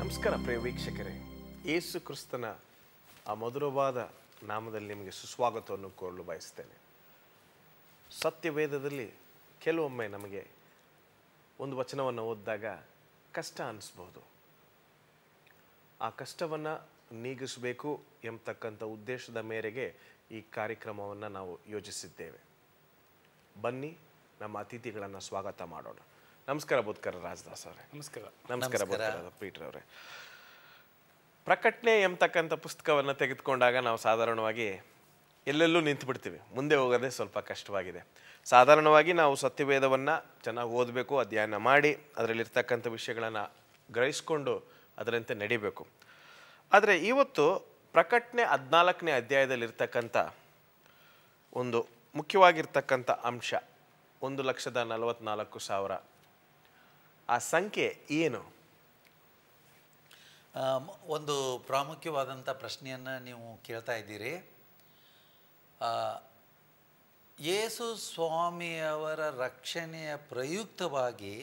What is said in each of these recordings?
ನಮಸ್ಕಾರ ಪ್ರಿಯ ವೀಕ್ಷಕರೇ, ಯೇಸು ಕ್ರಿಸ್ತನ ಆ ಮಧುರವಾದ ನಾಮದಲ್ಲಿ ನಿಮಗೆ ಸುಸ್ವಾಗತವನ್ನು ಕೋರಲು ಬಯಸ್ತೇನೆ. ಸತ್ಯವೇದದಲ್ಲಿ ಕೆಲವೊಮ್ಮೆ ನಮಗೆ ಒಂದು ವಚನವನ್ನು ಓದಿದಾಗ ಕಷ್ಟ ಅನಿಸ್ಬೋದು. ಆ ಕಷ್ಟವನ್ನು ನೀಗಿಸಬೇಕು ಎಂಬತಕ್ಕಂಥ ಉದ್ದೇಶದ ಮೇರೆಗೆ ಈ ಕಾರ್ಯಕ್ರಮವನ್ನು ನಾವು ಯೋಜಿಸಿದ್ದೇವೆ. ಬನ್ನಿ ನಮ್ಮ ಅತಿಥಿಗಳನ್ನು ಸ್ವಾಗತ ಮಾಡೋಣ. ನಮಸ್ಕಾರ ಬೋಧಕರ ರಾಜದಾಸ್ ಅವರೇ. ನಮಸ್ಕಾರ. ನಮಸ್ಕಾರ ಬೋಧಕರ ಪೀಟರ್ ಅವರೇ. ಪ್ರಕಟಣೆ ಎಂಬತಕ್ಕಂಥ ಪುಸ್ತಕವನ್ನು ತೆಗೆದುಕೊಂಡಾಗ ನಾವು ಸಾಧಾರಣವಾಗಿ ಎಲ್ಲೆಲ್ಲೂ ನಿಂತು ಬಿಡ್ತೀವಿ. ಮುಂದೆ ಹೋಗೋದೇ ಸ್ವಲ್ಪ ಕಷ್ಟವಾಗಿದೆ. ಸಾಧಾರಣವಾಗಿ ನಾವು ಸತ್ಯವೇದವನ್ನು ಚೆನ್ನಾಗಿ ಓದಬೇಕು, ಅಧ್ಯಯನ ಮಾಡಿ ಅದರಲ್ಲಿರ್ತಕ್ಕಂಥ ವಿಷಯಗಳನ್ನು ಗ್ರಹಿಸ್ಕೊಂಡು ಅದರಂತೆ ನಡಿಬೇಕು. ಆದರೆ ಇವತ್ತು ಪ್ರಕಟಣೆ 14ನೇ ಅಧ್ಯಾಯದಲ್ಲಿರ್ತಕ್ಕಂಥ ಒಂದು ಮುಖ್ಯವಾಗಿರ್ತಕ್ಕಂಥ ಅಂಶ 1,44,000. ಆ ಸಂಖ್ಯೆ ಏನು? ಒಂದು ಪ್ರಾಮುಖ್ಯವಾದಂಥ ಪ್ರಶ್ನೆಯನ್ನು ನೀವು ಕೇಳ್ತಾ ಇದ್ದೀರಿ. ಯೇಸು ಸ್ವಾಮಿಯವರ ರಕ್ಷಣೆಯ ಪ್ರಯುಕ್ತವಾಗಿ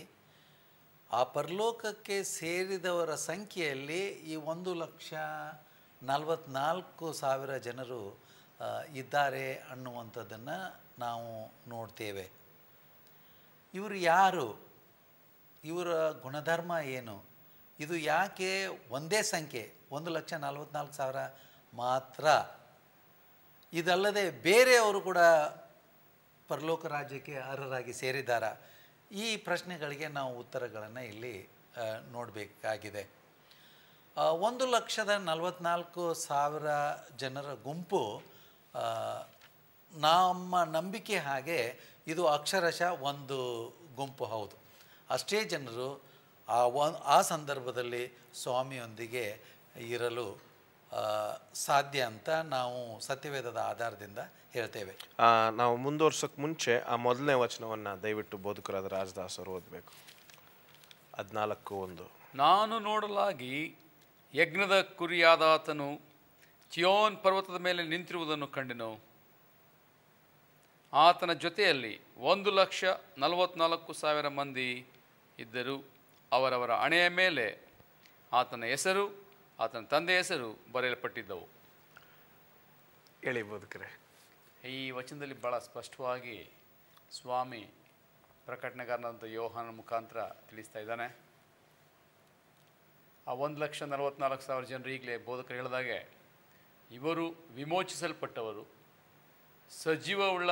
ಆ ಪರಲೋಕಕ್ಕೆ ಸೇರಿದವರ ಸಂಖ್ಯೆಯಲ್ಲಿ ಈ 1,44,000 ಜನರು ಇದ್ದಾರೆ ಅನ್ನುವಂಥದ್ದನ್ನು ನಾವು ನೋಡ್ತೇವೆ. ಇವರು ಯಾರು? ಇವರ ಗುಣಧರ್ಮ ಏನು? ಇದು ಯಾಕೆ ಒಂದೇ ಸಂಖ್ಯೆ 1,44,000 ಮಾತ್ರ? ಇದಲ್ಲದೆ ಬೇರೆಯವರು ಕೂಡ ಪರಲೋಕ ರಾಜ್ಯಕ್ಕೆ ಅರ್ಹರಾಗಿ ಸೇರಿದ್ದಾರಾ? ಈ ಪ್ರಶ್ನೆಗಳಿಗೆ ನಾವು ಉತ್ತರಗಳನ್ನು ಇಲ್ಲಿ ನೋಡಬೇಕಾಗಿದೆ. 1,44,000 ಜನರ ಗುಂಪು ನಮ್ಮ ನಂಬಿಕೆ ಹಾಗೆ ಇದು ಅಕ್ಷರಶಃ ಒಂದು ಗುಂಪು ಹೌದು. ಅಷ್ಟೇ ಜನರು ಆ ಸಂದರ್ಭದಲ್ಲಿ ಸ್ವಾಮಿಯೊಂದಿಗೆ ಇರಲು ಸಾಧ್ಯ ಅಂತ ನಾವು ಸತ್ಯವೇದದ ಆಧಾರದಿಂದ ಹೇಳ್ತೇವೆ. ನಾವು ಮುಂದುವರ್ಸೋಕ್ಕೆ ಮುಂಚೆ ಆ ಮೊದಲನೇ ವಚನವನ್ನು ದಯವಿಟ್ಟು ಬೋಧಕರಾದ ರಾಜದಾಸ್ ಅವರು ಓದಬೇಕು. 14:1. ನಾನು ನೋಡಲಾಗಿ ಯಜ್ಞದ ಕುರಿಯಾದಾತನು ಚಿಯೋನ್ ಪರ್ವತದ ಮೇಲೆ ನಿಂತಿರುವುದನ್ನು ಕಂಡೆನು. ಆತನ ಜೊತೆಯಲ್ಲಿ 1,44,000 ಮಂದಿ ಇದ್ದರು. ಅವರವರ ಹಣೆಯ ಮೇಲೆ ಆತನ ಹೆಸರು, ಆತನ ತಂದೆಯ ಹೆಸರು ಬರೆಯಲ್ಪಟ್ಟಿದ್ದವು. ಹೇಳಿ ಬೋಧಕರೇ. ಈ ವಚನದಲ್ಲಿ ಭಾಳ ಸ್ಪಷ್ಟವಾಗಿ ಸ್ವಾಮಿ ಪ್ರಕಟಣೆಗಾರನಾದಂಥ ಯೋಹಾನ ಮುಖಾಂತರ ತಿಳಿಸ್ತಾ ಇದ್ದಾನೆ. ಆ 1,44,000 ಜನರು ಈಗಲೇ ಬೋಧಕರು ಹೇಳಿದಾಗೆ ಇವರು ವಿಮೋಚಿಸಲ್ಪಟ್ಟವರು, ಸಜೀವವುಳ್ಳ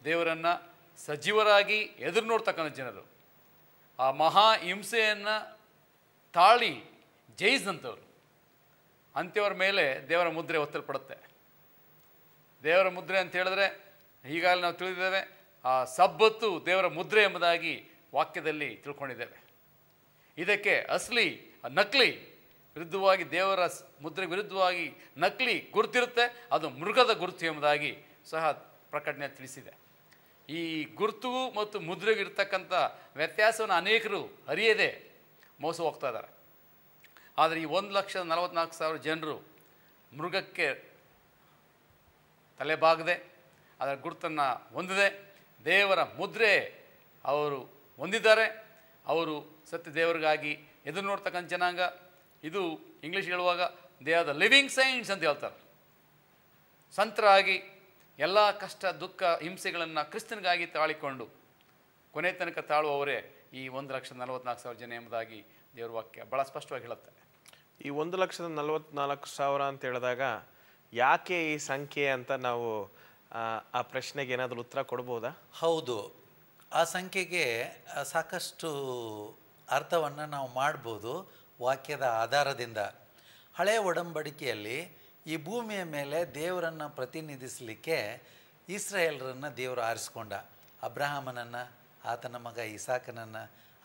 ದೇವರನ್ನು ಸಜೀವರಾಗಿ ಎದುರು ನೋಡ್ತಕ್ಕಂಥ ಜನರು, ಆ ಮಹಾ ಹಿಂಸೆಯನ್ನು ತಾಳಿ ಜಯಿಸಿದಂಥವ್ರು. ಅಂಥವ್ರ ಮೇಲೆ ದೇವರ ಮುದ್ರೆ ಒತ್ತಲ್ಪಡುತ್ತೆ. ದೇವರ ಮುದ್ರೆ ಅಂತ ಹೇಳಿದ್ರೆ ಈಗಾಗಲೇ ನಾವು ತಿಳಿದಿದ್ದೇವೆ, ಆ ಸಬ್ಬತ್ತು ದೇವರ ಮುದ್ರೆ ಎಂಬುದಾಗಿ ವಾಕ್ಯದಲ್ಲಿ ತಿಳ್ಕೊಂಡಿದ್ದೇವೆ. ಇದಕ್ಕೆ ಅಸಲಿ ನಕಲಿ ವಿರುದ್ಧವಾಗಿ, ದೇವರ ಮುದ್ರೆ ವಿರುದ್ಧವಾಗಿ ನಕಲಿ ಗುರುತಿರುತ್ತೆ, ಅದು ಮೃಗದ ಗುರುತು ಎಂಬುದಾಗಿ ಸಹ ಪ್ರಕಟಣೆ ತಿಳಿಸಿದೆ. ಈ ಗುರುತು ಮತ್ತು ಮುದ್ರೆಗಿರ್ತಕ್ಕಂಥ ವ್ಯತ್ಯಾಸವನ್ನು ಅನೇಕರು ಅರಿಯದೆ ಮೋಸ ಹೋಗ್ತಾ ಇದ್ದಾರೆ. ಆದರೆ ಈ 1,44,000 ಜನರು ಮೃಗಕ್ಕೆ ತಲೆಬಾಗದೆ ಅದರ ಗುರುತನ್ನು ಹೊಂದಿದೆ, ದೇವರ ಮುದ್ರೆ ಅವರು ಹೊಂದಿದ್ದಾರೆ. ಅವರು ಸತ್ಯ ದೇವರಿಗಾಗಿ ಎದುರು ನೋಡ್ತಕ್ಕಂಥ ಜನಾಂಗ. ಇದು ಇಂಗ್ಲೀಷ್ ಹೇಳುವಾಗ they are the living science ಅಂತ ಹೇಳ್ತಾರೆ. ಸಂತರಾಗಿ ಎಲ್ಲ ಕಷ್ಟ ದುಃಖ ಹಿಂಸೆಗಳನ್ನು ಕ್ರಿಸ್ತನಿಗಾಗಿ ತಾಳಿಕೊಂಡು ಕೊನೆ ತನಕ ತಾಳುವವರೇ ಈ 1,44,000 ಜನ ಎಂಬುದಾಗಿ ದೇವರ ವಾಕ್ಯ ಭಾಳ ಸ್ಪಷ್ಟವಾಗಿ ಹೇಳುತ್ತೆ. ಈ 1,44,000 ಅಂತ ಹೇಳಿದಾಗ ಯಾಕೆ ಈ ಸಂಖ್ಯೆ ಅಂತ ನಾವು ಆ ಪ್ರಶ್ನೆಗೆ ಏನಾದರೂ ಉತ್ತರ ಕೊಡ್ಬೋದಾ? ಹೌದು, ಆ ಸಂಖ್ಯೆಗೆ ಸಾಕಷ್ಟು ಅರ್ಥವನ್ನು ನಾವು ಮಾಡ್ಬೋದು ವಾಕ್ಯದ ಆಧಾರದಿಂದ. ಹಳೆಯ ಒಡಂಬಡಿಕೆಯಲ್ಲಿ ಈ ಭೂಮಿಯ ಮೇಲೆ ದೇವರನ್ನು ಪ್ರತಿನಿಧಿಸಲಿಕ್ಕೆ ಇಸ್ರಾಯೇಲರನ್ನು ದೇವರು ಆರಿಸ್ಕೊಂಡ. ಅಬ್ರಹಾಮನನ್ನು, ಆತನ ಮಗ ಇಸಾಕನನ್ನು,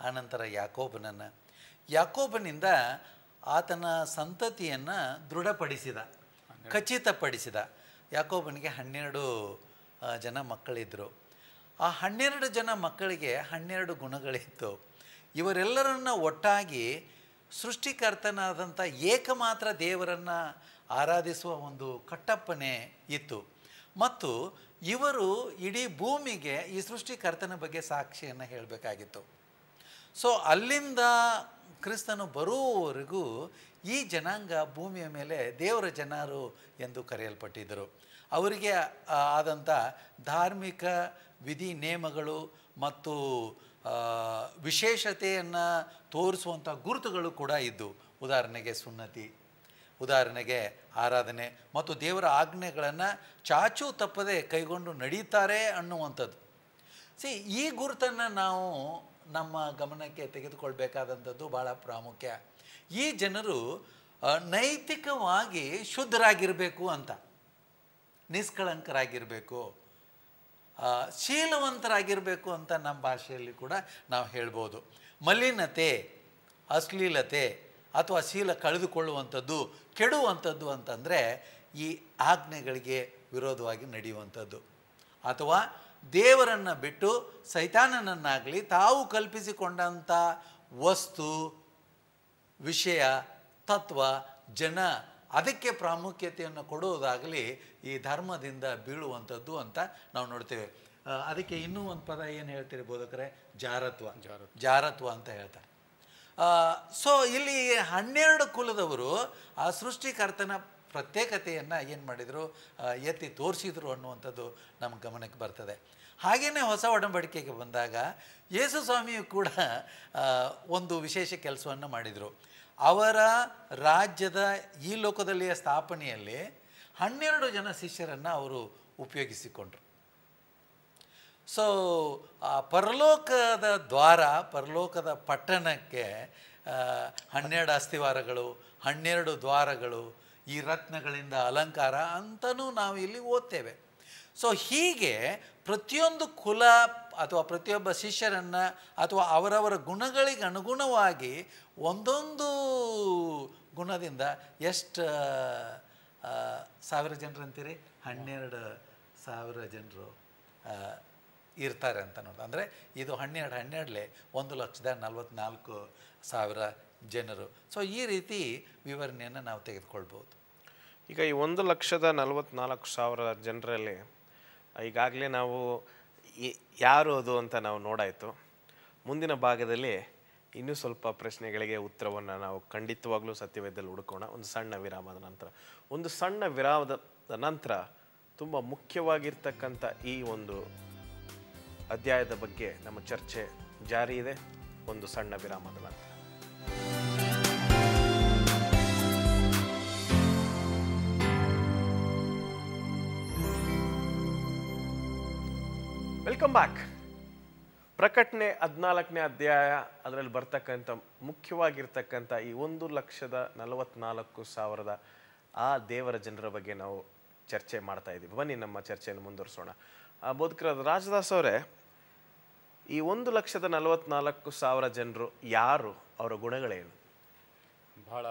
ಆನಂತರ ಯಾಕೋಬನನ್ನು. ಯಾಕೋಬನಿಂದ ಆತನ ಸಂತತಿಯನ್ನು ದೃಢಪಡಿಸಿದ, ಖಚಿತಪಡಿಸಿದ. ಯಾಕೋಬನಿಗೆ 12 ಜನ ಮಕ್ಕಳಿದ್ದರು. ಆ 12 ಜನ ಮಕ್ಕಳಿಗೆ 12 ಗುಣಗಳಿತ್ತು. ಇವರೆಲ್ಲರನ್ನ ಒಟ್ಟಾಗಿ ಸೃಷ್ಟಿಕರ್ತನಾದಂಥ ಏಕಮಾತ್ರ ದೇವರನ್ನು ಆರಾಧಿಸುವ ಒಂದು ಕಟ್ಟಪ್ಪನೆ ಇತ್ತು. ಮತ್ತು ಇವರು ಇಡೀ ಭೂಮಿಗೆ ಈ ಸೃಷ್ಟಿಕರ್ತನ ಬಗ್ಗೆ ಸಾಕ್ಷಿಯನ್ನು ಹೇಳಬೇಕಾಗಿತ್ತು. ಸೊ ಅಲ್ಲಿಂದ ಕ್ರಿಸ್ತನು ಬರುವವರೆಗೂ ಈ ಜನಾಂಗ ಭೂಮಿಯ ಮೇಲೆ ದೇವರ ಜನರು ಎಂದು ಕರೆಯಲ್ಪಟ್ಟಿದ್ದರು. ಅವರಿಗೆ ಆದಂಥ ಧಾರ್ಮಿಕ ವಿಧಿ ನೇಮಗಳು ಮತ್ತು ವಿಶೇಷತೆಯನ್ನು ತೋರಿಸುವಂಥ ಗುರುತುಗಳು ಕೂಡ ಇದ್ದವು. ಉದಾಹರಣೆಗೆ ಸುನ್ನತಿ, ಉದಾಹರಣೆಗೆ ಆರಾಧನೆ ಮತ್ತು ದೇವರ ಆಜ್ಞೆಗಳನ್ನು ಚಾಚೂ ತಪ್ಪದೆ ಕೈಗೊಂಡು ನಡೀತಾರೆ ಅನ್ನುವಂಥದ್ದು. ಈ ಗುರುತನ್ನು ನಾವು ನಮ್ಮ ಗಮನಕ್ಕೆ ತೆಗೆದುಕೊಳ್ಬೇಕಾದಂಥದ್ದು ಭಾಳ ಪ್ರಾಮುಖ್ಯ. ಈ ಜನರು ನೈತಿಕವಾಗಿ ಶುದ್ಧರಾಗಿರಬೇಕು ಅಂತ, ನಿಷ್ಕಳಂಕರಾಗಿರಬೇಕು, ಶೀಲವಂತರಾಗಿರಬೇಕು ಅಂತ ನಮ್ಮ ಭಾಷೆಯಲ್ಲಿ ಕೂಡ ನಾವು ಹೇಳ್ಬೋದು. ಮಲಿನತೆ, ಅಶ್ಲೀಲತೆ ಅಥವಾ ಶೀಲ ಕಳೆದುಕೊಳ್ಳುವಂಥದ್ದು, ಕೆಡುವಂಥದ್ದು ಅಂತಂದರೆ ಈ ಆಜ್ಞೆಗಳಿಗೆ ವಿರೋಧವಾಗಿ ನಡೆಯುವಂಥದ್ದು, ಅಥವಾ ದೇವರನ್ನು ಬಿಟ್ಟು ಸೈತಾನನನ್ನಾಗಲಿ ತಾವು ಕಲ್ಪಿಸಿಕೊಂಡಂಥ ವಸ್ತು, ವಿಷಯ, ತತ್ವ, ಜನ ಅದಕ್ಕೆ ಪ್ರಾಮುಖ್ಯತೆಯನ್ನು ಕೊಡುವುದಾಗಲಿ ಈ ಧರ್ಮದಿಂದ ಬೀಳುವಂಥದ್ದು ಅಂತ ನಾವು ನೋಡ್ತೇವೆ. ಅದಕ್ಕೆ ಇನ್ನೂ ಒಂದು ಪದ ಏನು ಹೇಳ್ತೀರಿ ಬೋಧಕರೇ? ಜಾರತ್ವ ಅಂತ ಹೇಳ್ತಾರೆ. ಸೊ ಇಲ್ಲಿ 12 ಕುಲದವರು ಆ ಸೃಷ್ಟಿಕರ್ತನ ಪ್ರತ್ಯೇಕತೆಯನ್ನು ಏನು ಮಾಡಿದರು, ಎತ್ತಿ ತೋರಿಸಿದರು ಅನ್ನುವಂಥದ್ದು ನಮ್ಮ ಗಮನಕ್ಕೆ ಬರ್ತದೆ. ಹಾಗೆಯೇ ಹೊಸ ಒಡಂಬಡಿಕೆಗೆ ಬಂದಾಗ ಯೇಸು ಸ್ವಾಮಿಯು ಕೂಡ ಒಂದು ವಿಶೇಷ ಕೆಲಸವನ್ನು ಮಾಡಿದರು. ಅವರ ರಾಜ್ಯದ ಈ ಲೋಕದಲ್ಲಿಯ ಸ್ಥಾಪನೆಯಲ್ಲಿ 12 ಜನ ಶಿಷ್ಯರನ್ನು ಅವರು ಉಪಯೋಗಿಸಿಕೊಂಡ್ರು. ಸೊ ಪರಲೋಕದ ದ್ವಾರ, ಪರಲೋಕದ ಪಟ್ಟಣಕ್ಕೆ 12 ಅಸ್ಥಿವಾರಗಳು, 12 ದ್ವಾರಗಳು, ಈ ರತ್ನಗಳಿಂದ ಅಲಂಕಾರ ಅಂತಲೂ ನಾವು ಇಲ್ಲಿ ಓದ್ತೇವೆ. ಸೊ ಹೀಗೆ ಪ್ರತಿಯೊಂದು ಕುಲ ಅಥವಾ ಪ್ರತಿಯೊಬ್ಬ ಶಿಷ್ಯರನ್ನು ಅಥವಾ ಅವರವರ ಗುಣಗಳಿಗೆ ಅನುಗುಣವಾಗಿ ಒಂದೊಂದು ಗುಣದಿಂದ ಎಷ್ಟು 1000 ಜನರು ಅಂತೀರಿ? 12,000 ಜನರು ಇರ್ತಾರೆ ಅಂತ ನೋಡಿ. ಅಂದರೆ ಇದು 12 1,44,000 ಜನರು. ಸೊ ಈ ರೀತಿ ವಿವರಣೆಯನ್ನು ನಾವು ತೆಗೆದುಕೊಳ್ಬೋದು. ಈಗ ಈ 1,44,000 ಜನರಲ್ಲಿ ಈಗಾಗಲೇ ನಾವು ಯಾರು ಅದು ಅಂತ ನಾವು ನೋಡಾಯಿತು. ಮುಂದಿನ ಭಾಗದಲ್ಲಿ ಇನ್ನೂ ಸ್ವಲ್ಪ ಪ್ರಶ್ನೆಗಳಿಗೆ ಉತ್ತರವನ್ನು ನಾವು ಖಂಡಿತವಾಗ್ಲೂ ಸತ್ಯವೇದದಲ್ಲಿ ಹುಡುಕೋಣ. ಒಂದು ಸಣ್ಣ ವಿರಾಮದ ನಂತರ ತುಂಬ ಮುಖ್ಯವಾಗಿರ್ತಕ್ಕಂಥ ಈ ಒಂದು ಅಧ್ಯಾಯದ ಬಗ್ಗೆ ನಮ್ಮ ಚರ್ಚೆ ಜಾರಿ ಇದೆ. ಒಂದು ಸಣ್ಣ ವಿರಾಮದ ನಂತರ. Welcome back. ಪ್ರಕಟಣೆ 14ನೇ ಅಧ್ಯಾಯ, ಅದರಲ್ಲಿ ಬರ್ತಕ್ಕಂಥ ಮುಖ್ಯವಾಗಿರ್ತಕ್ಕಂಥ ಈ 1,44,000 ಆ ದೇವರ ಜನರ ಬಗ್ಗೆ ನಾವು ಚರ್ಚೆ ಮಾಡ್ತಾ ಇದ್ದೀವಿ. ಬನ್ನಿ ನಮ್ಮ ಚರ್ಚೆಯನ್ನು ಮುಂದುವರಿಸೋಣ. ಬೋಧಕರಾದ ರಾಜದಾಸ್ ಅವರೇ, ಈ 1,44,000 ಜನರು ಯಾರು? ಅವರ ಗುಣಗಳೇನು? ಭಾಳ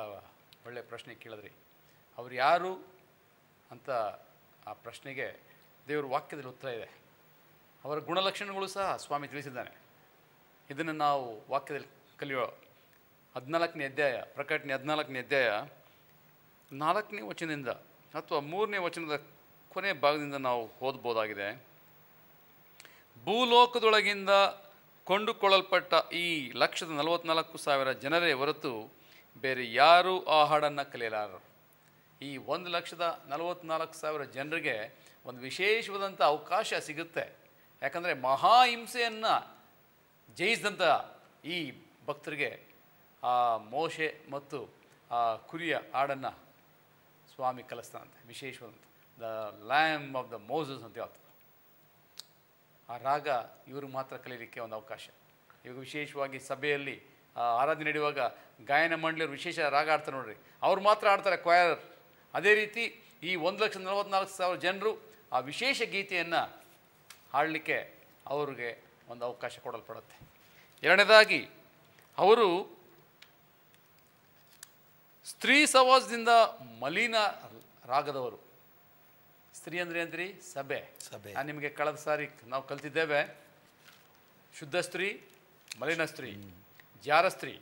ಒಳ್ಳೆಯ ಪ್ರಶ್ನೆ ಕೇಳಿದ್ರಿ. ಅವ್ರು ಯಾರು ಅಂತ ಆ ಪ್ರಶ್ನೆಗೆ ದೇವರ ವಾಕ್ಯದಲ್ಲಿ ಉತ್ತರ ಇದೆ. ಅವರ ಗುಣಲಕ್ಷಣಗಳು ಸಹ ಸ್ವಾಮಿ ತಿಳಿಸಿದ್ದಾನೆ. ಇದನ್ನು ನಾವು ವಾಕ್ಯದಲ್ಲಿ ಕಲಿಯೋ 14ನೇ ಅಧ್ಯಾಯ, ಪ್ರಕಟಣೆ 14ನೇ ಅಧ್ಯಾಯ 4ನೇ ವಚನದಿಂದ ಅಥವಾ 3ನೇ ವಚನದ ಕೊನೆ ಭಾಗದಿಂದ ನಾವು ಓದ್ಬೋದಾಗಿದೆ. ಭೂಲೋಕದೊಳಗಿಂದ ಕೊಂಡುಕೊಳ್ಳಲ್ಪಟ್ಟ ಈ 1,44,000 ಜನರೇ ಹೊರತು ಬೇರೆ ಯಾರೂ ಆ ಹಾಡನ್ನು ಕಲಿಯಲಾರರು. ಈ 1,44,000 ಜನರಿಗೆ ಒಂದು ವಿಶೇಷವಾದಂಥ ಅವಕಾಶ ಸಿಗುತ್ತೆ. ಯಾಕಂದರೆ ಮಹಾಹಿಂಸೆಯನ್ನು ಜಯಿಸಿದಂಥ ಈ ಭಕ್ತರಿಗೆ ಆ ಮೋಶೆ ಮತ್ತು ಆ ಕುರಿಯ ಹಾಡನ್ನು ಸ್ವಾಮಿ ಕಲಿಸ್ತಾನಂತೆ. ವಿಶೇಷವಾದಂಥ the Lam of the Moses ಅಂತ ಹೇಳ್ತಾರೆ. ಆ ರಾಗ ಇವರು ಮಾತ್ರ ಕಲೀಲಿಕ್ಕೆ ಒಂದು ಅವಕಾಶ. ಇವಾಗ ವಿಶೇಷವಾಗಿ ಸಭೆಯಲ್ಲಿ ಆರಾಧನೆ ನಡೆಯುವಾಗ ಗಾಯನ ಮಂಡಳಿಯವರು ವಿಶೇಷ ರಾಗ ಆಡ್ತಾರೆ ನೋಡ್ರಿ, ಅವ್ರು ಮಾತ್ರ ಆಡ್ತಾರೆ, ಕ್ವಯರ್. ಅದೇ ರೀತಿ ಈ 1,44,000 ಜನರು ಆ ವಿಶೇಷ ಗೀತೆಯನ್ನು ಹಾಡಲಿಕ್ಕೆ ಅವ್ರಿಗೆ ಒಂದು ಅವಕಾಶ ಕೊಡಲ್ಪಡುತ್ತೆ. ಎರಡನೇದಾಗಿ ಅವರು ಸ್ತ್ರೀ ಸವಾಸದಿಂದ ಮಲಿನ ರಾಗದವರು. ಸ್ತ್ರೀ ಅಂದರೆ ಅಂದ್ರಿ ಸಭೆ. ನಾನು ನಿಮಗೆ ಕಳೆದ ಸಾರಿ ನಾವು ಕಲ್ತಿದ್ದೇವೆ, ಶುದ್ಧ ಸ್ತ್ರೀ, ಮಲಿನ ಸ್ತ್ರೀ, ಜಾರ ಸ್ತ್ರೀ.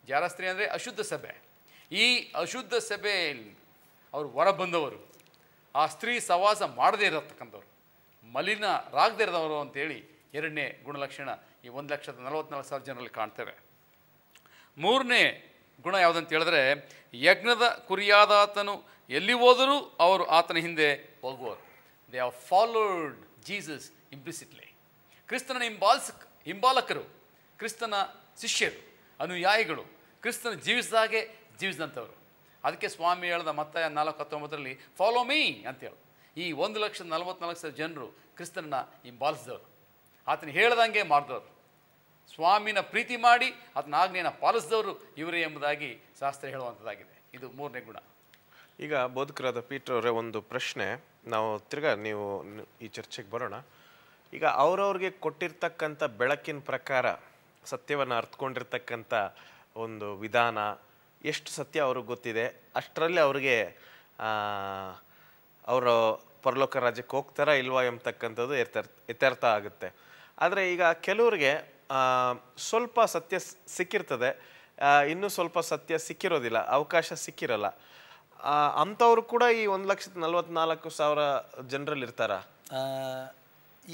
ಜಾರ ಸ್ತ್ರೀ ಅಂದರೆ ಅಶುದ್ಧ ಸಭೆ. ಈ ಅಶುದ್ಧ ಸಭೆಯಲ್ಲಿ ಅವರು ಹೊರ ಬಂದವರು, ಆ ಸ್ತ್ರೀ ಸವಾಸ ಮಾಡದೇ ಇರತಕ್ಕಂಥವ್ರು, ಮಲಿನ ರಾಗದೇ ಇರೋದವರು ಅಂತೇಳಿ ಎರಡನೇ ಗುಣಲಕ್ಷಣ ಈ 1,44,000 ಜನರಲ್ಲಿ ಕಾಣ್ತೇವೆ. ಮೂರನೇ ಗುಣ ಯಾವುದಂತ ಹೇಳಿದ್ರೆ, ಯಜ್ಞದ ಕುರಿಯಾದಾತನು ಎಲ್ಲಿ ಹೋದರೂ ಅವರು ಆತನ ಹಿಂದೆ ಹೋಗುವರು. They are followed Jesus implicitly. ಕ್ರಿಸ್ತನ ಹಿಂಬಾಲಕರು, ಕ್ರಿಸ್ತನ ಶಿಷ್ಯರು, ಅನುಯಾಯಿಗಳು, ಕ್ರಿಸ್ತನ ಜೀವಿಸಿದಾಗೆ ಜೀವಿಸಿದಂಥವ್ರು. ಅದಕ್ಕೆ ಸ್ವಾಮಿ ಹೇಳ್ದ ಮತ್ತಾಯ 4:19 ಫಾಲೋ ಮೀ ಅಂತೇಳಿ. ಈ 1,44,000 ಜನರು ಕ್ರಿಸ್ತನನ್ನ ಹಿಂಬಾಲಿಸಿದವರು, ಆತನ ಹೇಳ್ದಂಗೆ ಮಾಡಿದವರು, ಸ್ವಾಮಿನ ಪ್ರೀತಿ ಮಾಡಿ ಆತನ ಆಜ್ಞೆಯನ್ನು ಪಾಲಿಸಿದವರು ಇವರೇ ಎಂಬುದಾಗಿ ಶಾಸ್ತ್ರ ಹೇಳುವಂಥದ್ದಾಗಿದೆ. ಇದು ಮೂರನೇ ಗುಣ. ಈಗ ಬೋಧಕರಾದ ಪೀಟರ್ ಅವರೇ, ಒಂದು ಪ್ರಶ್ನೆ, ನಾವು ತಿರ್ಗಾ ನೀವು ಈ ಚರ್ಚೆಗೆ ಬರೋಣ. ಈಗ ಅವ್ರವ್ರಿಗೆ ಕೊಟ್ಟಿರ್ತಕ್ಕಂಥ ಬೆಳಕಿನ ಪ್ರಕಾರ ಸತ್ಯವನ್ನು ಅರ್ಥಕೊಂಡಿರ್ತಕ್ಕಂಥ ಒಂದು ವಿಧಾನ ಎಷ್ಟು ಸತ್ಯ ಅವ್ರಿಗೆ ಗೊತ್ತಿದೆ, ಅಷ್ಟರಲ್ಲಿ ಅವ್ರಿಗೆ ಅವರು ಪರಲೋಕ ರಾಜ್ಯಕ್ಕೆ ಹೋಗ್ತಾರಾ ಇಲ್ವಾ ಎಂಬತಕ್ಕಂಥದ್ದು ಯಥಾರ್ಥ ಆಗುತ್ತೆ. ಆದರೆ ಈಗ ಕೆಲವ್ರಿಗೆ ಸ್ವಲ್ಪ ಸತ್ಯ ಸಿಕ್ಕಿರ್ತದೆ, ಇನ್ನೂ ಸ್ವಲ್ಪ ಸತ್ಯ ಸಿಕ್ಕಿರೋದಿಲ್ಲ, ಅವಕಾಶ ಸಿಕ್ಕಿರಲ್ಲ. ಅಂಥವ್ರು ಕೂಡ ಈ 1,44,000 ಜನರಲ್ಲಿ ಇರ್ತಾರ?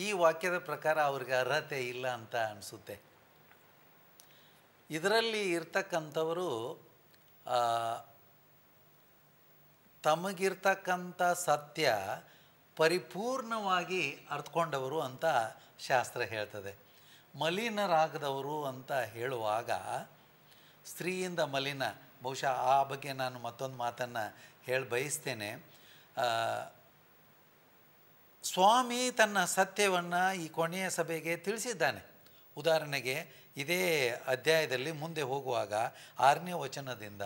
ಈ ವಾಕ್ಯದ ಪ್ರಕಾರ ಅವ್ರಿಗೆ ಅರ್ಹತೆ ಇಲ್ಲ ಅಂತ ಅನಿಸುತ್ತೆ. ಇದರಲ್ಲಿ ಇರ್ತಕ್ಕಂಥವರು ತಮಗಿರ್ತಕ್ಕಂಥ ಸತ್ಯ ಪರಿಪೂರ್ಣವಾಗಿ ಅರ್ಥಕೊಂಡವರು ಅಂತ ಶಾಸ್ತ್ರ ಹೇಳ್ತದೆ. ಮಲಿನರಾಗದವರು ಅಂತ ಹೇಳುವಾಗ ಸ್ತ್ರೀಯಿಂದ ಮಲಿನ, ಬಹುಶಃ ಆ ಬಗ್ಗೆ ನಾನು ಮತ್ತೊಂದು ಮಾತನ್ನು ಹೇಳಿ ಬಯಸ್ತೇನೆ. ಸ್ವಾಮಿ ತನ್ನ ಸತ್ಯವನ್ನು ಈ ಕೊನೆಯ ಸಭೆಗೆ ತಿಳಿಸಿದ್ದಾನೆ. ಉದಾಹರಣೆಗೆ ಇದೇ ಅಧ್ಯಾಯದಲ್ಲಿ ಮುಂದೆ ಹೋಗುವಾಗ 6ನೇ ವಚನದಿಂದ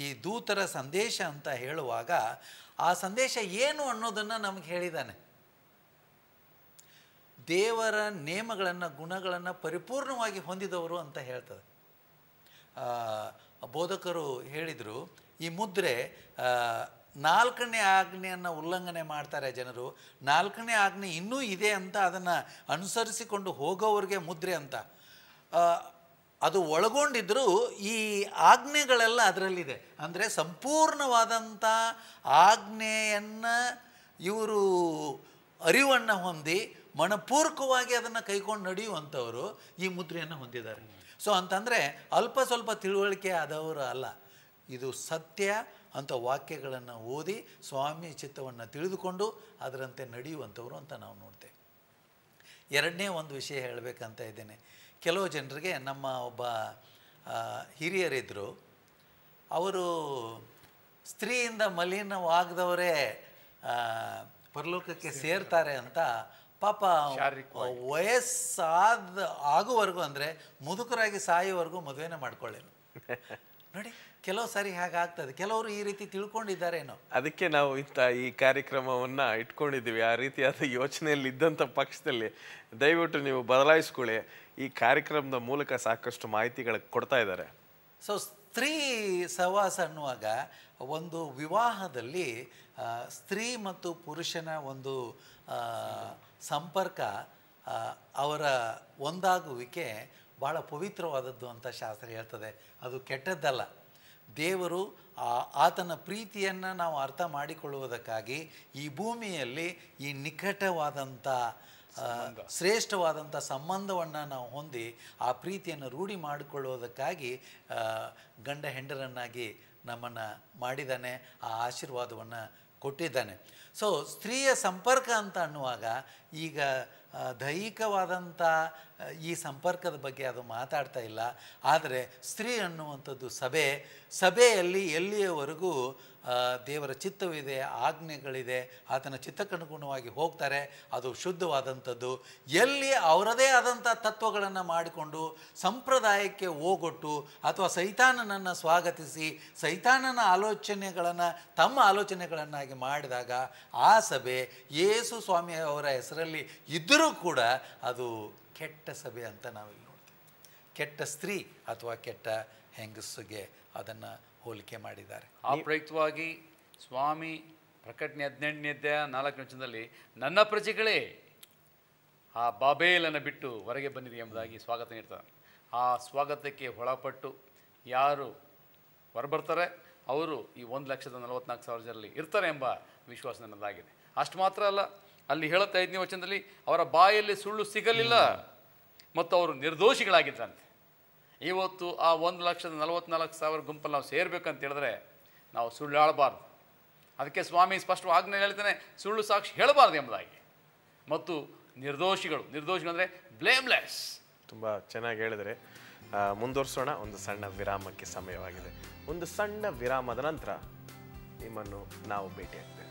ಈ ದೂತರ ಸಂದೇಶ ಅಂತ ಹೇಳುವಾಗ ಆ ಸಂದೇಶ ಏನು ಅನ್ನೋದನ್ನು ನಮಗೆ ಹೇಳಿದ್ದಾನೆ. ದೇವರ ನೇಮಗಳನ್ನು, ಗುಣಗಳನ್ನು ಪರಿಪೂರ್ಣವಾಗಿ ಹೊಂದಿದವರು ಅಂತ ಹೇಳ್ತದೆ. ಬೋಧಕರು ಹೇಳಿದರು, ಈ ಮುದ್ರೆ 4ನೇ ಆಜ್ಞೆಯನ್ನು ಉಲ್ಲಂಘನೆ ಮಾಡ್ತಾರೆ ಜನರು. 4ನೇ ಆಜ್ಞೆ ಇನ್ನೂ ಇದೆ ಅಂತ ಅದನ್ನು ಅನುಸರಿಸಿಕೊಂಡು ಹೋಗೋವ್ರಿಗೆ ಮುದ್ರೆ ಅಂತ. ಅದು ಒಳಗೊಂಡಿದ್ದರೂ ಈ ಆಜ್ಞೆಗಳೆಲ್ಲ ಅದರಲ್ಲಿದೆ. ಅಂದರೆ ಸಂಪೂರ್ಣವಾದಂಥ ಆಜ್ಞೆಯನ್ನು ಇವರು ಅರಿವನ್ನು ಹೊಂದಿ ಮನಪೂರ್ವಕವಾಗಿ ಅದನ್ನು ಕೈಕೊಂಡು ನಡೆಯುವಂಥವರು ಈ ಮುದ್ರೆಯನ್ನು ಹೊಂದಿದ್ದಾರೆ. ಸೊ ಅಂತಂದರೆ ಅಲ್ಪ ಸ್ವಲ್ಪ ತಿಳುವಳಿಕೆ ಆದವರು ಅಲ್ಲ, ಇದು ಸತ್ಯ ಅಂತ ವಾಕ್ಯಗಳನ್ನು ಓದಿ ಸ್ವಾಮಿ ಚಿತ್ತವನ್ನು ತಿಳಿದುಕೊಂಡು ಅದರಂತೆ ನಡೆಯುವಂಥವ್ರು ಅಂತ ನಾವು ನೋಡ್ತೇವೆ. ಎರಡನೇ ಒಂದು ವಿಷಯ ಹೇಳಬೇಕಂತ ಇದ್ದೇನೆ. ಕೆಲವು ಜನರಿಗೆ ನಮ್ಮ ಒಬ್ಬ ಹಿರಿಯರಿದ್ದರು, ಅವರು ಸ್ತ್ರೀಯಿಂದ ಮಲಿನವಾಗದವರೇ ಪರಲೋಕಕ್ಕೆ ಸೇರ್ತಾರೆ ಅಂತ ಪಾಪ ಆಗುವವರೆಗೂ ಅಂದರೆ ಮುದುಕರಾಗಿ ಸಾಯೋವರೆಗೂ ಮದುವೆನೇ ಮಾಡ್ಕೊಳ್ಳೇನು. ನೋಡಿ, ಕೆಲವು ಸಾರಿ ಹಾಗಾಗ್ತದೆ. ಕೆಲವರು ಈ ರೀತಿ ತಿಳ್ಕೊಂಡಿದ್ದಾರೇನೋ. ಅದಕ್ಕೆ ನಾವು ಈ ಕಾರ್ಯಕ್ರಮವನ್ನು ಇಟ್ಕೊಂಡಿದ್ದೀವಿ. ಆ ರೀತಿಯಾದ ಯೋಚನೆಯಲ್ಲಿ ಇದ್ದಂಥ ಪಕ್ಷದಲ್ಲಿ ದಯವಿಟ್ಟು ನೀವು ಬದಲಾಯಿಸ್ಕೊಳ್ಳಿ. ಈ ಕಾರ್ಯಕ್ರಮದ ಮೂಲಕ ಸಾಕಷ್ಟು ಮಾಹಿತಿಗಳು ಕೊಡ್ತಾ ಇದ್ದಾರೆ. ಸೊ ಸ್ತ್ರೀ ಸಹವಾಸ ಅನ್ನುವಾಗ ಒಂದು ವಿವಾಹದಲ್ಲಿ ಸ್ತ್ರೀ ಮತ್ತು ಪುರುಷನ ಒಂದು ಸಂಪರ್ಕ, ಅವರ ಒಂದಾಗುವಿಕೆ ಭಾಳ ಪವಿತ್ರವಾದದ್ದು ಅಂತ ಶಾಸ್ತ್ರ ಹೇಳ್ತದೆ. ಅದು ಕೆಟ್ಟದ್ದಲ್ಲ. ದೇವರು ಆತನ ಪ್ರೀತಿಯನ್ನು ನಾವು ಅರ್ಥ ಮಾಡಿಕೊಳ್ಳುವುದಕ್ಕಾಗಿ ಈ ಭೂಮಿಯಲ್ಲಿ ಈ ನಿಕಟವಾದಂಥ ಶ್ರೇಷ್ಠವಾದಂಥ ಸಂಬಂಧವನ್ನು ನಾವು ಹೊಂದಿ ಆ ಪ್ರೀತಿಯನ್ನು ರೂಢಿ ಮಾಡಿಕೊಳ್ಳುವುದಕ್ಕಾಗಿ ಗಂಡ ಹೆಂಡರನ್ನಾಗಿ ನಮ್ಮನ್ನು ಮಾಡಿದ್ದಾನೆ, ಆ ಆಶೀರ್ವಾದವನ್ನು ಕೊಟ್ಟಿದ್ದಾನೆ. ಸೊ ಸ್ತ್ರೀಯ ಸಂಪರ್ಕ ಅಂತ ಅನ್ನುವಾಗ ಈಗ ದೈಹಿಕವಾದಂಥ ಈ ಸಂಪರ್ಕದ ಬಗ್ಗೆ ಅದು ಮಾತಾಡ್ತಾ ಇಲ್ಲ. ಆದರೆ ಸ್ತ್ರೀ ಅನ್ನುವಂಥದ್ದು ಸಭೆಯಲ್ಲಿ ಎಲ್ಲಿಯವರೆಗೂ ದೇವರ ಚಿತ್ತವಿದೆ, ಆಜ್ಞೆಗಳಿದೆ, ಆತನ ಚಿತ್ತಕ್ಕನುಗುಣವಾಗಿ ಹೋಗ್ತಾರೆ, ಅದು ಶುದ್ಧವಾದಂಥದ್ದು. ಎಲ್ಲಿ ಅವರದೇ ಆದಂಥ ತತ್ವಗಳನ್ನು ಮಾಡಿಕೊಂಡು ಸಂಪ್ರದಾಯಕ್ಕೆ ಓಗೊಟ್ಟು ಅಥವಾ ಸೈತಾನನನ್ನು ಸ್ವಾಗತಿಸಿ ಸೈತಾನನ ಆಲೋಚನೆಗಳನ್ನು ತಮ್ಮ ಆಲೋಚನೆಗಳನ್ನಾಗಿ ಮಾಡಿದಾಗ ಆ ಸಭೆ ಯೇಸು ಸ್ವಾಮಿ ಅವರ ಹೆಸರಲ್ಲಿ ಇದ್ದರೂ ಕೂಡ ಅದು ಕೆಟ್ಟ ಸಭೆ ಅಂತ ನಾವಿಲ್ಲಿ ನೋಡ್ತೀವಿ. ಕೆಟ್ಟ ಸ್ತ್ರೀ ಅಥವಾ ಕೆಟ್ಟ ಹೆಂಗಸಿಗೆ ಅದನ್ನು ಹೋಲಿಕೆ ಮಾಡಿದ್ದಾರೆ. ಆ ಪ್ರಯುಕ್ತವಾಗಿ ಸ್ವಾಮಿ ಪ್ರಕಟಣೆ 18ನೇ ಅಧ್ಯಾಯ 4ನೇ ವಚನದಲ್ಲಿ ನನ್ನ ಪ್ರಜೆಗಳೇ ಆ ಬಾಬೇಲನ್ನು ಬಿಟ್ಟು ಹೊರಗೆ ಬನ್ನಿರಿ ಎಂಬುದಾಗಿ ಸ್ವಾಗತ ನೀಡ್ತಾರೆ. ಆ ಸ್ವಾಗತಕ್ಕೆ ಒಳಪಟ್ಟು ಯಾರು ಹೊರಬರ್ತಾರೆ ಅವರು ಈ 1,44,000 ಜನರಲ್ಲಿ ಇರ್ತಾರೆ ಎಂಬ ವಿಶ್ವಾಸ ನನ್ನದಾಗಿದೆ. ಅಷ್ಟು ಮಾತ್ರ ಅಲ್ಲ, ಅಲ್ಲಿ ಹೇಳುತ್ತಾ 5ನೇ ವಚನದಲ್ಲಿ ಅವರ ಬಾಯಲ್ಲಿ ಸುಳ್ಳು ಸಿಗಲಿಲ್ಲ ಮತ್ತು ಅವರು ನಿರ್ದೋಷಿಗಳಾಗಿದ್ದಂತೆ. ಇವತ್ತು ಆ 1,44,000 ಗುಂಪಲ್ಲಿ ನಾವು ಸೇರ್ಬೇಕಂತ ಹೇಳಿದ್ರೆ ನಾವು ಸುಳ್ಳು ಆಳಬಾರ್ದು. ಅದಕ್ಕೆ ಸ್ವಾಮಿ ಸ್ಪಷ್ಟವಾಗಿ ಆಜ್ಞೆ ಹೇಳ್ತಾನೆ, ಸುಳ್ಳು ಸಾಕ್ಷಿ ಹೇಳಬಾರ್ದು ಎಂಬುದಾಗಿ. ಮತ್ತು ನಿರ್ದೋಷಿಗಳು ಅಂದರೆ ಬ್ಲೇಮ್ಲೆಸ್. ತುಂಬ ಚೆನ್ನಾಗಿ ಹೇಳಿದರೆ. ಮುಂದುವರಿಸೋಣ. ಒಂದು ಸಣ್ಣ ವಿರಾಮಕ್ಕೆ ಸಮಯವಾಗಿದೆ. ಒಂದು ಸಣ್ಣ ವಿರಾಮದ ನಂತರ ನಿಮ್ಮನ್ನು ನಾವು ಭೇಟಿಯಾಗ್ತೇವೆ.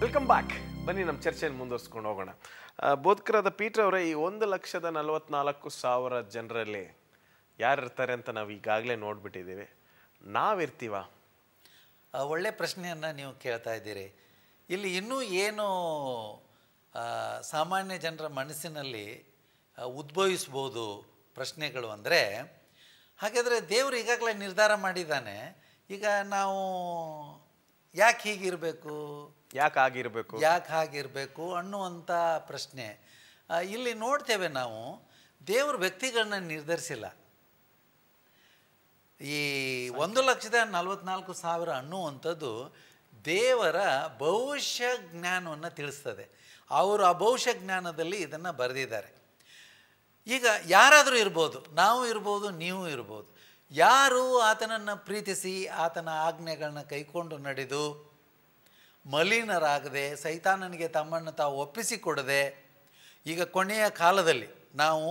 Welcome back. ಬನ್ನಿ ನಮ್ಮ ಚರ್ಚೆಯನ್ನು ಮುಂದುವರಿಸ್ಕೊಂಡು ಹೋಗೋಣ. ಬೋಧಕರಾದ ಪೀಟರ್ ಅವರೇ, ಈ 1,44,000 ಜನರಲ್ಲಿ ಯಾರು ಇರ್ತಾರೆ ಅಂತ ನಾವು ಈಗಾಗಲೇ ನೋಡ್ಬಿಟ್ಟಿದ್ದೀವಿ. ನಾವಿರ್ತೀವ? ಒಳ್ಳೆ ಪ್ರಶ್ನೆಯನ್ನು ನೀವು ಕೇಳ್ತಾ ಇದ್ದೀರಿ. ಇಲ್ಲಿ ಇನ್ನೂ ಏನು ಸಾಮಾನ್ಯ ಜನರ ಮನಸ್ಸಿನಲ್ಲಿ ಉದ್ಭವಿಸ್ಬೋದು ಪ್ರಶ್ನೆಗಳು ಅಂದರೆ, ಹಾಗಾದರೆ ದೇವರು ಈಗಾಗಲೇ ನಿರ್ಧಾರ ಮಾಡಿದ್ದಾನೆ, ಈಗ ನಾವು ಯಾಕೆ ಹೀಗಿರಬೇಕು, ಯಾಕೆ ಹಾಗಿರಬೇಕು ಅನ್ನುವಂಥ ಪ್ರಶ್ನೆ. ಇಲ್ಲಿ ನೋಡ್ತೇವೆ ನಾವು, ದೇವ್ರ ವ್ಯಕ್ತಿಗಳನ್ನ ನಿರ್ಧರಿಸಿಲ್ಲ. ಈ 1,44,000 ಅನ್ನುವಂಥದ್ದು ದೇವರ ಭವಿಷ್ಯ ಜ್ಞಾನವನ್ನು ತಿಳಿಸ್ತದೆ. ಅವರು ಆ ಭವಿಷ್ಯ ಜ್ಞಾನದಲ್ಲಿ ಇದನ್ನು ಬರೆದಿದ್ದಾರೆ. ಈಗ ಯಾರಾದರೂ ಇರ್ಬೋದು, ನಾವು ಇರ್ಬೋದು, ನೀವು ಇರ್ಬೋದು. ಯಾರು ಆತನನ್ನು ಪ್ರೀತಿಸಿ ಆತನ ಆಜ್ಞೆಗಳನ್ನ ಕೈಕೊಂಡು ನಡೆದು ಮಲಿನರಾಗದೆ ಸೈತಾನನಿಗೆ ತಮ್ಮನ್ನು ತಾವು ಒಪ್ಪಿಸಿಕೊಡದೆ, ಈಗ ಕೊನೆಯ ಕಾಲದಲ್ಲಿ ನಾವು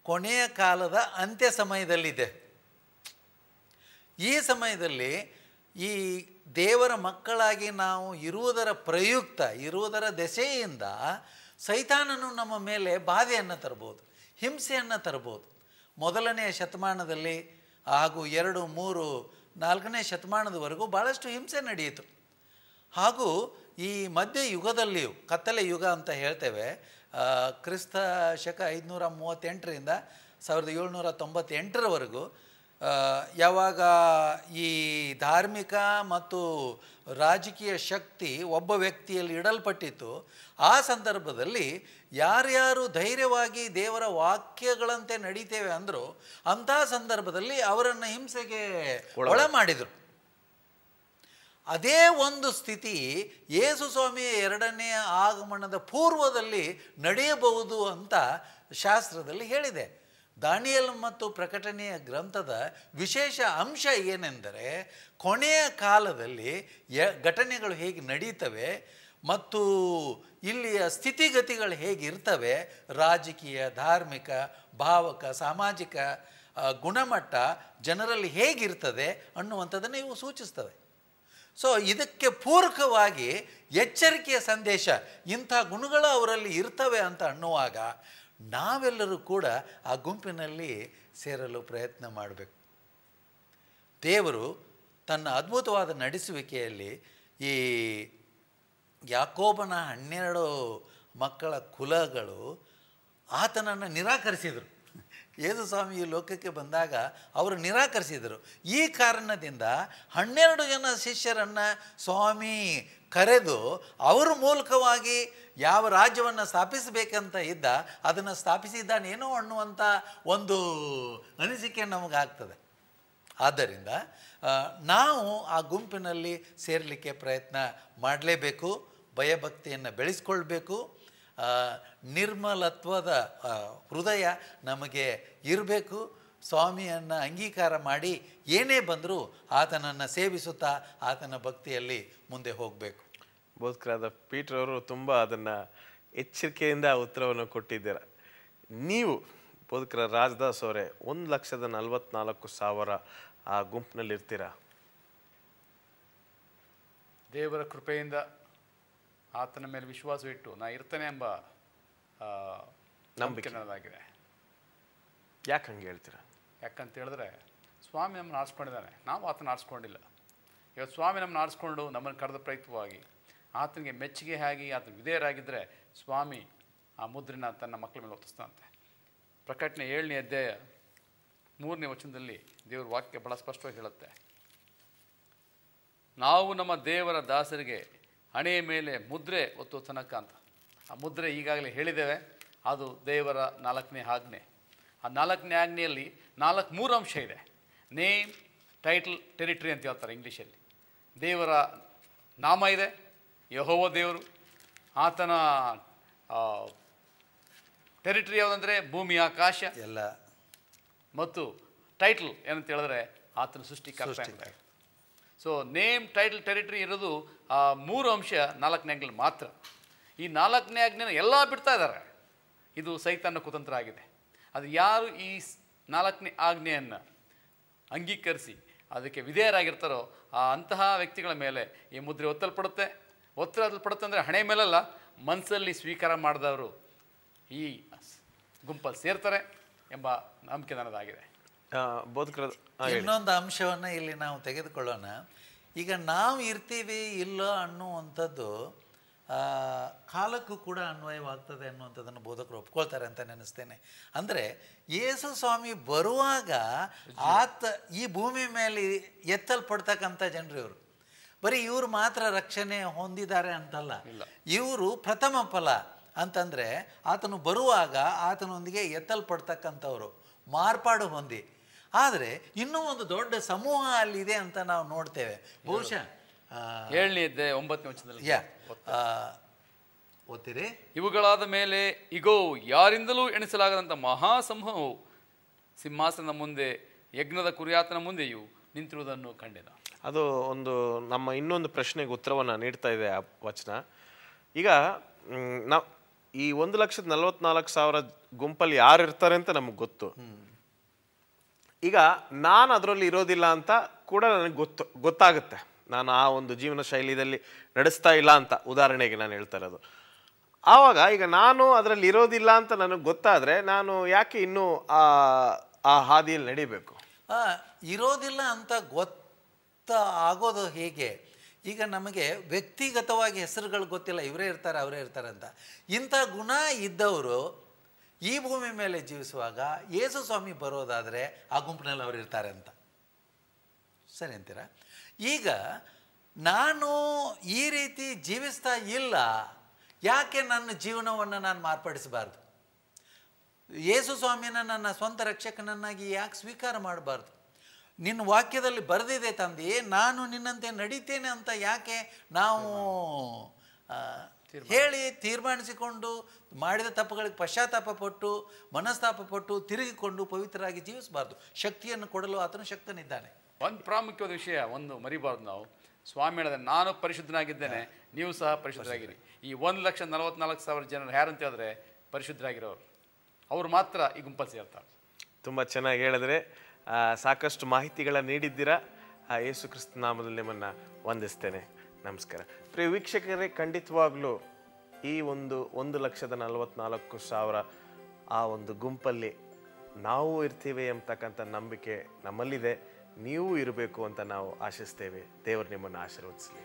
ಕೊನೆಯ ಕಾಲದ ಅಂತ್ಯ ಸಮಯದಲ್ಲಿದೆ. ಈ ಸಮಯದಲ್ಲಿ ಈ ದೇವರ ಮಕ್ಕಳಾಗಿ ನಾವು ಇರುವುದರ ಪ್ರಯುಕ್ತ, ಇರುವುದರ ದೆಸೆಯಿಂದ ಸೈತಾನನು ನಮ್ಮ ಮೇಲೆ ಬಾಧೆಯನ್ನು ತರ್ಬೋದು, ಹಿಂಸೆಯನ್ನು ತರ್ಬೋದು. 1ನೇ ಶತಮಾನದಲ್ಲಿ ಹಾಗೂ 2, 3, 4ನೇ ಶತಮಾನದವರೆಗೂ ಭಾಳಷ್ಟು ಹಿಂಸೆ ನಡೆಯಿತು. ಹಾಗೂ ಈ ಮಧ್ಯ ಯುಗದಲ್ಲಿಯೂ, ಕತ್ತಲೆ ಯುಗ ಅಂತ ಹೇಳ್ತೇವೆ, ಕ್ರಿಸ್ತ ಶಕ 538ರಿಂದ 1798ರವರೆಗೂ, ಯಾವಾಗ ಈ ಧಾರ್ಮಿಕ ಮತ್ತು ರಾಜಕೀಯ ಶಕ್ತಿ ಒಬ್ಬ ವ್ಯಕ್ತಿಯಲ್ಲಿ ಇಡಲ್ಪಟ್ಟಿತ್ತು, ಆ ಸಂದರ್ಭದಲ್ಲಿ ಯಾರ್ಯಾರು ಧೈರ್ಯವಾಗಿ ದೇವರ ವಾಕ್ಯಗಳಂತೆ ನಡೀತೇವೆ ಅಂದರು, ಅಂಥ ಸಂದರ್ಭದಲ್ಲಿ ಅವರನ್ನು ಹಿಂಸೆಗೆ ಒಳ ಮಾಡಿದರು. ಅದೇ ಒಂದು ಸ್ಥಿತಿ ಯೇಸು ಸ್ವಾಮಿಯ 2ನೇ ಆಗಮನದ ಪೂರ್ವದಲ್ಲಿ ನಡೆಯಬಹುದು ಅಂತ ಶಾಸ್ತ್ರದಲ್ಲಿ ಹೇಳಿದೆ. ದಾನಿಯೇಲ್ ಮತ್ತು ಪ್ರಕಟಣೆಯ ಗ್ರಂಥದ ವಿಶೇಷ ಅಂಶ ಏನೆಂದರೆ, ಕೊನೆಯ ಕಾಲದಲ್ಲಿ ಘಟನೆಗಳು ಹೇಗೆ ನಡೀತವೆ ಮತ್ತು ಇಲ್ಲಿಯ ಸ್ಥಿತಿಗತಿಗಳು ಹೇಗಿರ್ತವೆ, ರಾಜಕೀಯ, ಧಾರ್ಮಿಕ, ಭಾವಕ, ಸಾಮಾಜಿಕ ಗುಣಮಟ್ಟ ಜನರಲ್ಲಿ ಹೇಗಿರ್ತದೆ ಅನ್ನುವಂಥದ್ದನ್ನು ಇವು ಸೂಚಿಸ್ತವೆ. ಸೊ ಇದಕ್ಕೆ ಪೂರಕವಾಗಿ ಎಚ್ಚರಿಕೆಯ ಸಂದೇಶ, ಇಂಥ ಗುಣಗಳು ಅವರಲ್ಲಿ ಇರ್ತವೆ ಅಂತ ಅನ್ನುವಾಗ ನಾವೆಲ್ಲರೂ ಕೂಡ ಆ ಗುಂಪಿನಲ್ಲಿ ಸೇರಲು ಪ್ರಯತ್ನ ಮಾಡಬೇಕು. ದೇವರು ತನ್ನ ಅದ್ಭುತವಾದ ನಡೆಸುವಿಕೆಯಲ್ಲಿ ಈ ಯಾಕೋಬನ 12 ಮಕ್ಕಳ ಕುಲಗಳು ಆತನನ್ನು ನಿರಾಕರಿಸಿದರು. ಯೇಸು ಸ್ವಾಮಿ ಈ ಲೋಕಕ್ಕೆ ಬಂದಾಗ ಅವರು ನಿರಾಕರಿಸಿದರು. ಈ ಕಾರಣದಿಂದ 12 ಜನ ಶಿಷ್ಯರನ್ನು ಸ್ವಾಮಿ ಕರೆದು ಅವರ ಮೂಲಕವಾಗಿ ಯಾವ ರಾಜ್ಯವನ್ನು ಸ್ಥಾಪಿಸಬೇಕಂತ ಇದ್ದ ಅದನ್ನು ಸ್ಥಾಪಿಸಿದ್ದಾನೇನೋ ಅನ್ನುವಂಥ ಒಂದು ಅನಿಸಿಕೆ ನಮಗಾಗ್ತದೆ. ಆದ್ದರಿಂದ ನಾವು ಆ ಗುಂಪಿನಲ್ಲಿ ಸೇರಲಿಕ್ಕೆ ಪ್ರಯತ್ನ ಮಾಡಲೇಬೇಕು, ಭಯಭಕ್ತಿಯನ್ನು ಬೆಳೆಸ್ಕೊಳ್ಬೇಕು, ನಿರ್ಮಲತ್ವದ ಹೃದಯ ನಮಗೆ ಇರಬೇಕು. ಸ್ವಾಮಿಯನ್ನು ಅಂಗೀಕಾರ ಮಾಡಿ ಏನೇ ಬಂದರೂ ಆತನನ್ನು ಸೇವಿಸುತ್ತಾ ಆತನ ಭಕ್ತಿಯಲ್ಲಿ ಮುಂದೆ ಹೋಗಬೇಕು. ಬೋಧಕರಾದ ಪೀಟರ್ ಅವರು ತುಂಬ ಅದನ್ನು ಎಚ್ಚರಿಕೆಯಿಂದ ಉತ್ತರವನ್ನು ಕೊಟ್ಟಿದ್ದೀರ. ನೀವು ಬೋಧಕರ ರಾಜದಾಸ್ ಅವರೇ, 1,44,000 ಆ ಗುಂಪಿನಲ್ಲಿ ಇರ್ತೀರಾ? ದೇವರ ಕೃಪೆಯಿಂದ ಆತನ ಮೇಲೆ ವಿಶ್ವಾಸವಿಟ್ಟು ನಾ ಇರ್ತೇನೆ ಎಂಬ ನಂಬಿಕೆ ನನ್ನದಾಗಿದೆ. ಯಾಕೆ ಹಂಗೆ ಹೇಳ್ತೀರಾ? ಯಾಕಂತ ಹೇಳಿದ್ರೆ ಸ್ವಾಮಿ ನಮ್ಮನ್ನು ಆರಿಸ್ಕೊಂಡಿದ್ದಾನೆ, ನಾವು ಆತನ ಆರಿಸ್ಕೊಂಡಿಲ್ಲ. ಇವತ್ತು ಸ್ವಾಮಿ ನಮ್ಮನ್ನು ಆರಿಸ್ಕೊಂಡು ನಮ್ಮನ್ನು ಕರೆದ ಪ್ರಯುಕ್ತವಾಗಿ ಆತನಿಗೆ ಮೆಚ್ಚುಗೆ ಆಗಿ ಆತನ ವಿಧೇಯರಾಗಿದ್ದರೆ ಸ್ವಾಮಿ ಆ ಮುದ್ರಿನ ತನ್ನ ಮಕ್ಕಳ ಮೇಲೆ ಒತ್ತಿಸ್ತಾನಂತೆ. ಪ್ರಕಟಣೆ 7ನೇ ಅಧ್ಯಾಯ 3ನೇ ವಚನದಲ್ಲಿ ದೇವರ ವಾಕ್ಯ ಬಹಳ ಸ್ಪಷ್ಟವಾಗಿ ಹೇಳುತ್ತೆ, ನಾವು ನಮ್ಮ ದೇವರ ದಾಸರಿಗೆ ಹಣೆಯ ಮೇಲೆ ಮುದ್ರೆ ಒತ್ತುವ ತನಕ ಅಂತ. ಆ ಮುದ್ರೆ ಈಗಾಗಲೇ ಹೇಳಿದ್ದೇವೆ, ಅದು ದೇವರ 4ನೇ ಆಜ್ಞೆ. ಆ 4ನೇ ಆಜ್ಞೆಯಲ್ಲಿ 3 ಅಂಶ ಇದೆ. ನೇಮ್, ಟೈಟಲ್, ಟೆರಿಟರಿ ಅಂತ ಹೇಳ್ತಾರೆ ಇಂಗ್ಲೀಷಲ್ಲಿ. ದೇವರ ನಾಮ ಇದೆ, ಯೆಹೋವ ದೇವರು. ಆತನ ಟೆರಿಟರಿ ಯಾವುದಂದರೆ ಭೂಮಿ ಆಕಾಶ ಎಲ್ಲ. ಮತ್ತು ಟೈಟಲ್ ಏನಂತ ಹೇಳಿದ್ರೆ ಆತನ ಸೃಷ್ಟಿಕರ್ತ ಅಂತ. ಸೊ ನೇಮ್, ಟೈಟಲ್, ಟೆರಿಟರಿ ಇರೋದು ಆ 3 ಅಂಶ 4ನೇ ಆಜ್ಞೆಯಲ್ಲಿ ಮಾತ್ರ. ಈ 4ನೇ ಆಜ್ಞೆನ ಎಲ್ಲ ಬಿಡ್ತಾ ಇದ್ದಾರೆ. ಇದು ಸೈತಾನ ಕುತಂತ್ರ ಆಗಿದೆ. ಅದು ಯಾರು ಈ 4ನೇ ಆಜ್ಞೆಯನ್ನು ಅಂಗೀಕರಿಸಿ ಅದಕ್ಕೆ ವಿಧೇಯರಾಗಿರ್ತಾರೋ ಅಂತಹ ವ್ಯಕ್ತಿಗಳ ಮೇಲೆ ಈ ಮುದ್ರೆ ಒತ್ತಲ್ಪಡುತ್ತೆ ಅಂದರೆ ಹಣೆ ಮೇಲಲ್ಲ, ಮನಸ್ಸಲ್ಲಿ ಸ್ವೀಕಾರ ಮಾಡಿದವರು ಈ ಗುಂಪಲ್ಲಿ ಸೇರ್ತಾರೆ ಎಂಬ ನಂಬಿಕೆ ನನ್ನದಾಗಿದೆ. ಇನ್ನೊಂದು ಅಂಶವನ್ನು ಇಲ್ಲಿ ನಾವು ತೆಗೆದುಕೊಳ್ಳೋಣ. ಈಗ ನಾವು ಇರ್ತೀವಿ ಇಲ್ಲೋ ಅನ್ನುವಂಥದ್ದು ಕಾಲಕ್ಕೂ ಕೂಡ ಅನ್ವಯವಾಗ್ತದೆ ಅನ್ನುವಂಥದ್ದನ್ನು ಬೋಧಕರು ಒಪ್ಕೊಳ್ತಾರೆ ಅಂತ ನೆನೆಸ್ತೇನೆ. ಅಂದರೆ ಯೇಸು ಸ್ವಾಮಿ ಬರುವಾಗ ಈ ಭೂಮಿ ಮೇಲೆ ಎತ್ತಲ್ಪಡ್ತಕ್ಕಂಥ ಜನರು ಇವರು. ಬರೀ ಇವರು ಮಾತ್ರ ರಕ್ಷಣೆ ಹೊಂದಿದ್ದಾರೆ ಅಂತಲ್ಲ, ಇವರು ಪ್ರಥಮ ಫಲ ಅಂತಂದರೆ ಆತನು ಬರುವಾಗ ಆತನೊಂದಿಗೆ ಎತ್ತಲ್ಪಡ್ತಕ್ಕಂಥವ್ರು, ಮಾರ್ಪಾಡು ಹೊಂದಿ. ಆದರೆ ಇನ್ನೂ ಒಂದು ದೊಡ್ಡ ಸಮೂಹ ಅಲ್ಲಿದೆ ಅಂತ ನಾವು ನೋಡ್ತೇವೆ. ಬಹುಶಃ 7ನೇ ಅಧ್ಯಾಯ 9ನೇ ವಚನದಲ್ಲಿ ಓದ್ತೀರಿ. ಇವುಗಳಾದ ಮೇಲೆ ಇಗೋ, ಯಾರಿಂದಲೂ ಎಣಿಸಲಾಗದಂಥ ಮಹಾಸಮೂಹವು ಸಿಂಹಾಸನದ ಮುಂದೆ ಯಜ್ಞದ ಕುರಿಯಾತನ ಮುಂದೆಯೂ ನಿಂತಿರುವುದನ್ನು ಕಂಡೆನ. ಅದು ನಮ್ಮ ಇನ್ನೊಂದು ಪ್ರಶ್ನೆಗೆ ಉತ್ತರವನ್ನು ನೀಡ್ತಾ ಇದೆ ಆ ವಚನ. ಈಗ ನಾವು ಈ 1,44,000 ಗುಂಪಲ್ಲಿ ಯಾರು ಇರ್ತಾರೆ ಅಂತ ನಮಗೆ ಗೊತ್ತು. ಈಗ ನಾನು ಅದರಲ್ಲಿ ಇರೋದಿಲ್ಲ ಅಂತ ಕೂಡ ನನಗೆ ಗೊತ್ತಾಗುತ್ತೆ. ನಾನು ಆ ಒಂದು ಜೀವನ ಶೈಲಿಯಲ್ಲಿ ನಡೆಸ್ತಾ ಇಲ್ಲ ಅಂತ ಉದಾಹರಣೆಗೆ ನಾನು ಹೇಳ್ತಾ ಇರೋದು. ಆವಾಗ ಈಗ ನಾನು ಅದರಲ್ಲಿ ಇರೋದಿಲ್ಲ ಅಂತ ನನಗೆ ಗೊತ್ತಾದರೆ ನಾನು ಯಾಕೆ ಇನ್ನೂ ಆ ಹಾದಿಯಲ್ಲಿ ನಡಿಬೇಕು? ಇರೋದಿಲ್ಲ ಅಂತ ಆಗೋದು ಹೇಗೆ? ಈಗ ನಮಗೆ ವ್ಯಕ್ತಿಗತವಾಗಿ ಹೆಸರುಗಳು ಗೊತ್ತಿಲ್ಲ, ಇವರೇ ಇರ್ತಾರೆ ಅವರೇ ಇರ್ತಾರೆ ಅಂತ. ಇಂಥ ಗುಣ ಇದ್ದವರು ಈ ಭೂಮಿ ಮೇಲೆ ಜೀವಿಸುವಾಗ ಯೇಸು ಸ್ವಾಮಿ ಬರೋದಾದರೆ ಆ ಗುಂಪಿನಲ್ಲಿ ಅವರು ಇರ್ತಾರೆ ಅಂತ. ಸರಿ ಅಂತೀರಾ? ಈಗ ನಾನು ಈ ರೀತಿ ಜೀವಿಸ್ತಾ ಇಲ್ಲ, ಯಾಕೆ ನನ್ನ ಜೀವನವನ್ನು ನಾನು ಮಾರ್ಪಡಿಸಬಾರ್ದು? ಯೇಸು ಸ್ವಾಮಿನ ನನ್ನ ಸ್ವಂತ ರಕ್ಷಕನನ್ನಾಗಿ ಯಾಕೆ ಸ್ವೀಕಾರ ಮಾಡಬಾರ್ದು? ನಿನ್ನ ವಾಕ್ಯದಲ್ಲಿ ಬರೆದಿದೆ ತಂದೆ, ನಾನು ನಿನ್ನಂತೆ ನಡೀತೇನೆ ಅಂತ ಯಾಕೆ ನಾವು ಹೇಳಿ ತೀರ್ಮಾನಿಸಿಕೊಂಡು ಮಾಡಿದ ತಪ್ಪುಗಳಿಗೆ ಪಶ್ಚಾತ್ತಾಪ ಪಟ್ಟು ಮನಸ್ತಾಪ ಪಟ್ಟು ತಿರುಗಿಕೊಂಡು ಪವಿತ್ರರಾಗಿ ಜೀವಿಸಬಾರ್ದು? ಶಕ್ತಿಯನ್ನು ಕೊಡಲು ಆತನು ಶಕ್ತನಿದ್ದಾನೆ. ಒಂದು ಪ್ರಾಮುಖ್ಯವಾದ ವಿಷಯ ಮಾಡಬಾರ್ದು ನಾವು. ಸ್ವಾಮಿ ಹೇಳಿದ್ರೆ, ನಾನು ಪರಿಶುದ್ಧನಾಗಿದ್ದೇನೆ, ನೀವು ಸಹ ಪರಿಶುದ್ಧರಾಗಿರಿ. ಈ 1,44,000 ಜನರು ಯಾರಂತ ಹೇಳಿದ್ರೆ ಪರಿಶುದ್ಧರಾಗಿರೋರು, ಅವರು ಮಾತ್ರ ಈ ಗುಂಪಲ್ಲಿ ಸೇರ್ತಾರೆ. ತುಂಬ ಚೆನ್ನಾಗಿ ಹೇಳಿದ್ರೆ, ಸಾಕಷ್ಟು ಮಾಹಿತಿಗಳನ್ನು ನೀಡಿದ್ದೀರಾ. ಯೇಸು ಕ್ರಿಸ್ತ ನಾಮದಲ್ಲಿ ನಿಮ್ಮನ್ನು ವಂದಿಸ್ತೇನೆ. ನಮಸ್ಕಾರ. ಪ್ರಿಯ ವೀಕ್ಷಕರೇ, ಖಂಡಿತವಾಗ್ಲೂ ಈ 1,44,000 ಆ ಒಂದು ಗುಂಪಲ್ಲಿ ನಾವು ಇರ್ತೀವಿ ಎಂಬತಕ್ಕಂಥ ನಂಬಿಕೆ ನಮ್ಮಲ್ಲಿದೆ. ನೀವು ಇರಬೇಕು ಅಂತ ನಾವು ಆಶಿಸ್ತೇವೆ. ದೇವರು ನಿಮ್ಮನ್ನು ಆಶೀರ್ವದಿಸಲಿ.